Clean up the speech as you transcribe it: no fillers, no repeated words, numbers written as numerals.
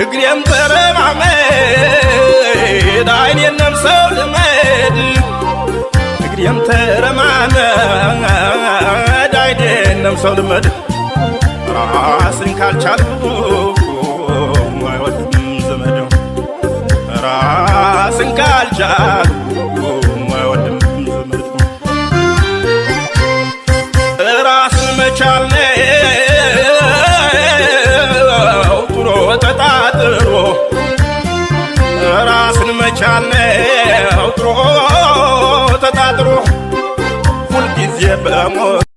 እግሬም ተረማመድ አይኔንም ሰው ልመድ እግሬም ተረማመድ አይኔንም ሰው ልመድ ራስን ካልቻልኩ አይወድም ዘመድ ራስን ካልቻልኩ አይወድም ዘመድ ራስን መቻል ነው ጥሮ ተጣጥሮ ራስን መቻል ነው ጥሮ ተጣጥሮ ሁልጊዜ በሞት